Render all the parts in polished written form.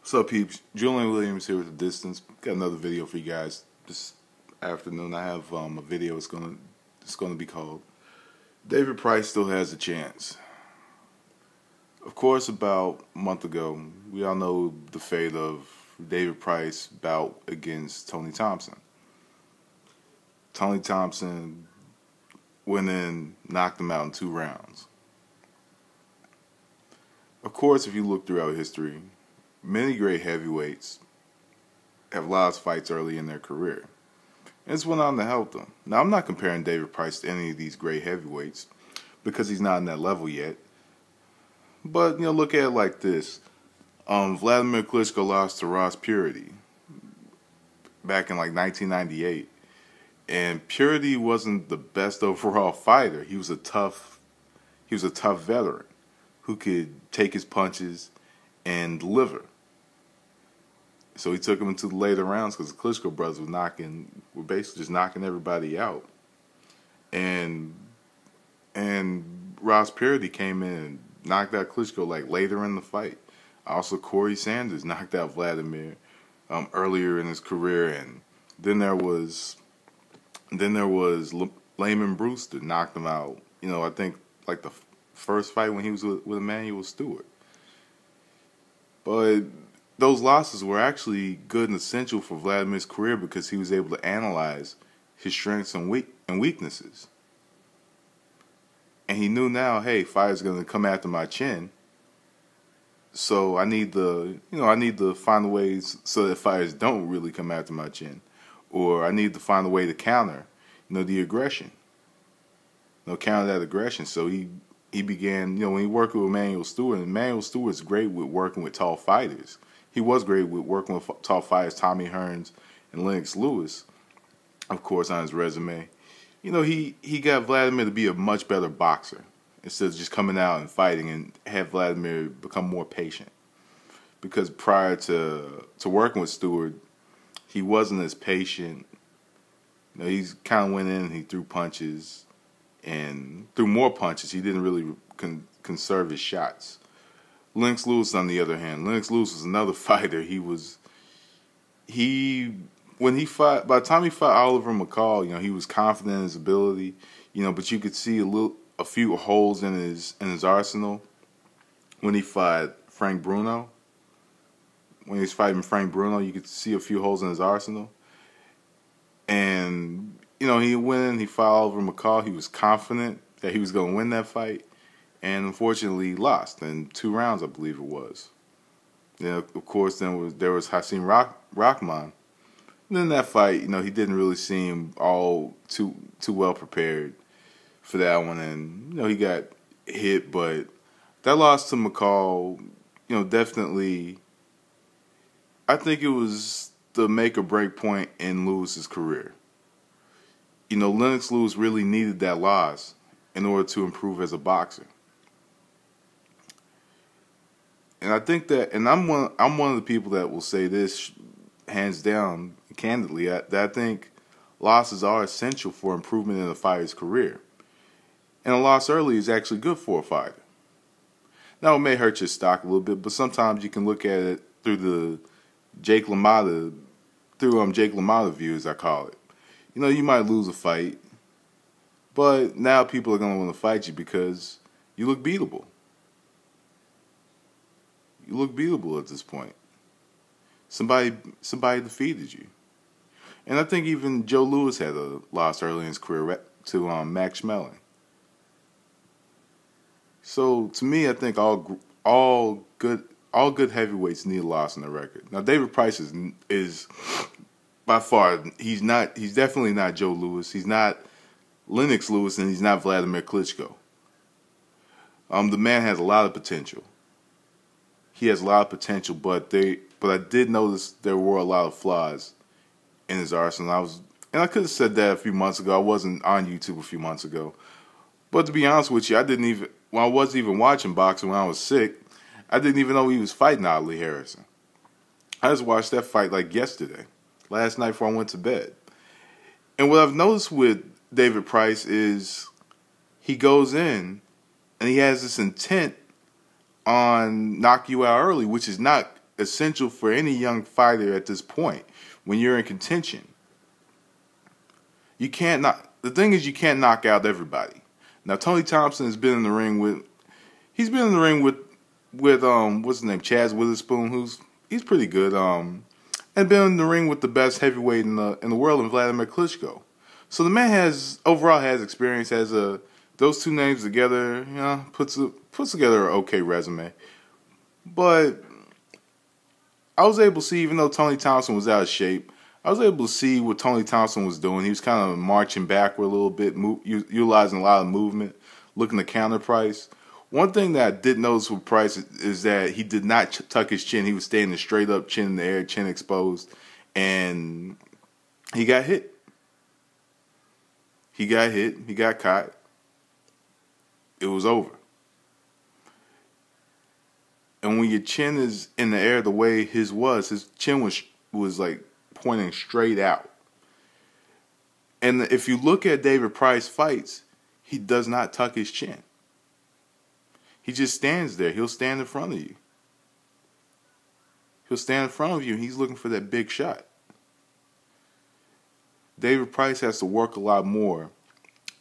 What's up, peeps? Julian Williams here with The Distance. Got another video for you guys this afternoon. I have a video. It's gonna be called "David Price Still Has a Chance." Of course, about a month ago, we all know the fate of David Price bout against Tony Thompson. Tony Thompson went in, knocked him out in 2 rounds. Of course, if you look throughout history, many great heavyweights have lost fights early in their career. And it's went on to help them. Now, I'm not comparing David Price to any of these great heavyweights because he's not in that level yet. But, look at it like this. Vladimir Klitschko lost to Ross Purity back in 1998. And Purity wasn't the best overall fighter. He was a tough veteran who could take his punches and deliver. So he took him into the later rounds because the Klitschko brothers were basically just knocking everybody out. And Ross Purity came in and knocked out Klitschko later in the fight. Also, Corey Sanders knocked out Vladimir earlier in his career, and then there was Layman Brewster knocked him out. I think the first fight when he was with Emanuel Stewart. But those losses were actually good and essential for Vladimir's career because he was able to analyze his strengths and weaknesses. And he knew now, hey, fire's going to come after my chin. So I need to find ways so that fires don't really come after my chin. Or I need to find a way to counter, the aggression. Counter that aggression. So he began, when he worked with Emanuel Stewart, and Emanuel Stewart's great with working with tall fighters. He was great with working with tall fighters, Tommy Hearns and Lennox Lewis, of course, on his resume. He got Vladimir to be a much better boxer instead of just coming out and fighting, and have Vladimir become more patient. Because prior to working with Stewart, he wasn't as patient. He kind of went in and he threw punches and threw more punches. He didn't really conserve his shots. Lennox Lewis, on the other hand, Lennox Lewis was another fighter. By the time he fought Oliver McCall, he was confident in his ability, but you could see a few holes in his arsenal when he fought Frank Bruno. When he was fighting Frank Bruno, you could see a few holes in his arsenal. And, he went in, he fought Oliver McCall. He was confident that he was going to win that fight. And unfortunately, he lost in 2 rounds, I believe it was. Of course, then there was Hasim Rahman. And in that fight, he didn't really seem all too well prepared for that one. And, he got hit. But that loss to McCall, definitely, I think it was the make or break point in Lewis's career. Lennox Lewis really needed that loss in order to improve as a boxer. And I think that, and I'm one of the people that will say this hands down, candidly, that I think losses are essential for improvement in a fighter's career. And a loss early is actually good for a fighter. Now, it may hurt your stock a little bit, but sometimes you can look at it through the Jake LaMotta view, as I call it. You might lose a fight, but now people are going to want to fight you because you look beatable. You look beatable at this point. Somebody defeated you. And I think even Joe Louis had a loss early in his career to Max Schmeling. So to me, I think all good heavyweights need a loss on the record. Now, David Price is by far, he's definitely not Joe Louis. He's not Lennox Lewis, and he's not Vladimir Klitschko. The man has a lot of potential. He has a lot of potential, but I did notice there were a lot of flaws in his arsenal. I could have said that a few months ago. I wasn't on YouTube a few months ago. But to be honest with you, when I wasn't even watching boxing when I was sick, I didn't even know he was fighting Audley Harrison. I just watched that fight yesterday, last night before I went to bed. And what I've noticed with David Price is he goes in and he has this intent on knock you out early, which is not essential for any young fighter at this point when you're in contention. You can't knock. The thing is, you can't knock out everybody. Now, Tony Thompson has been in the ring with. He's been in the ring with what's his name, Chaz Witherspoon, he's pretty good. And been in the ring with the best heavyweight in the world, in Vladimir Klitschko. So the man has experience. Those two names together, puts together an okay resume. But I was able to see, even though Tony Thompson was out of shape, I was able to see what Tony Thompson was doing. He was kind of marching backward a little bit, utilizing a lot of movement, looking to counter Price. One thing that I did notice with Price is that he did not tuck his chin. He was standing straight up, chin in the air, chin exposed, and he got hit. He got caught. It was over. And when your chin is in the air the way his chin was like pointing straight out. And if you look at David Price fights, he does not tuck his chin. He just stands there. He'll stand in front of you. He'll stand in front of you, and he's looking for that big shot. David Price has to work a lot more.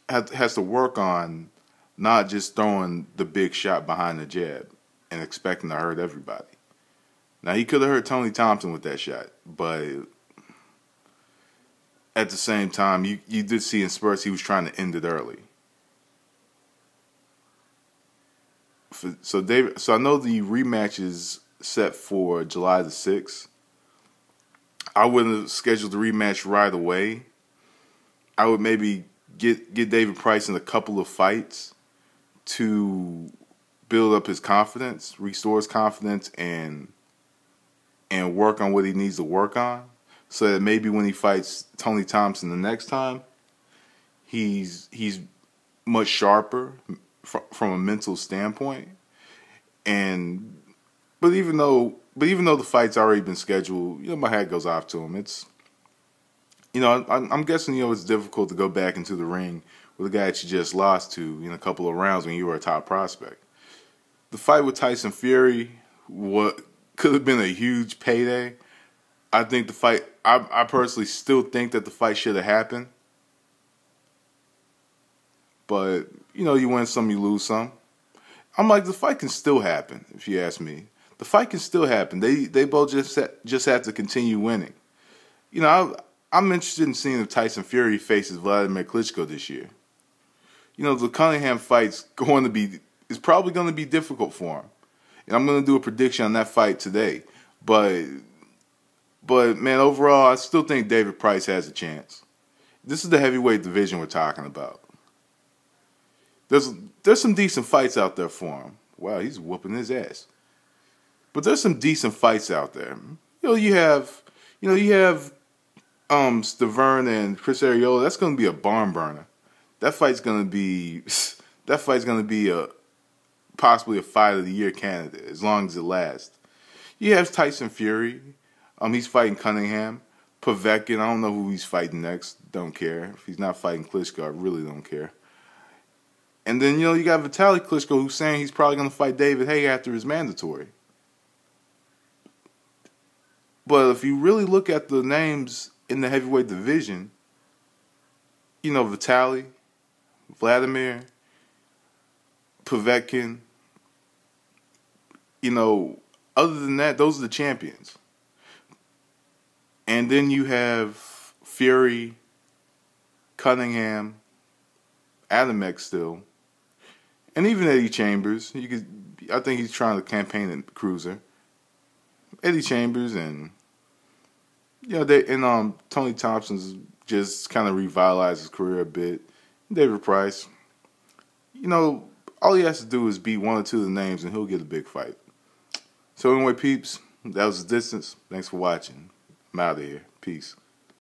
Has to work on not just throwing the big shot behind the jab and expecting to hurt everybody. Now, he could have hurt Tony Thompson with that shot, but at the same time, you did see in spurts he was trying to end it early. So I know the rematch is set for July the 6th. I wouldn't have scheduled the rematch right away. I would maybe get David Price in a couple of fights to build up his confidence, restore his confidence, and work on what he needs to work on, so that maybe when he fights Tony Thompson the next time, he's much sharper from a mental standpoint. But even though the fight's already been scheduled, my hat goes off to him. It's, I'm guessing, it's difficult to go back into the ring with a guy that you just lost to in a couple of rounds when you were a top prospect. The fight with Tyson Fury, what could have been a huge payday. I think the fight, I personally still think that the fight should have happened. But, you win some, you lose some. I'm like, the fight can still happen, if you ask me. The fight can still happen. They both just have to continue winning. I'm interested in seeing if Tyson Fury faces Vladimir Klitschko this year. The Cunningham fight's is probably going to be difficult for him. And I'm going to do a prediction on that fight today. But man, overall, I still think David Price has a chance. This is the heavyweight division we're talking about. There's some decent fights out there for him. Wow, he's whooping his ass. But there's some decent fights out there. You have Stiverne and Chris Arreola. That's going to be a barn burner. That fight's going to be possibly a fight of the year candidate as long as it lasts. You have Tyson Fury. He's fighting Cunningham. Povetkin, I don't know who he's fighting next. Don't care. If he's not fighting Klitschko, I really don't care. And then, you got Vitaly Klitschko, who's saying he's probably going to fight David Haye after his mandatory. But if you really look at the names in the heavyweight division, Vitaly, Vladimir, Povetkin, other than that, those are the champions. And then you have Fury, Cunningham, Adamek still, and even Eddie Chambers. I think he's trying to campaign at cruiser. Eddie Chambers and Tony Thompson's just kind of revitalized his career a bit. David Price, all he has to do is beat one or two of the names and he'll get a big fight. So anyway, peeps, that was the distance. Thanks for watching. I'm out of here. Peace.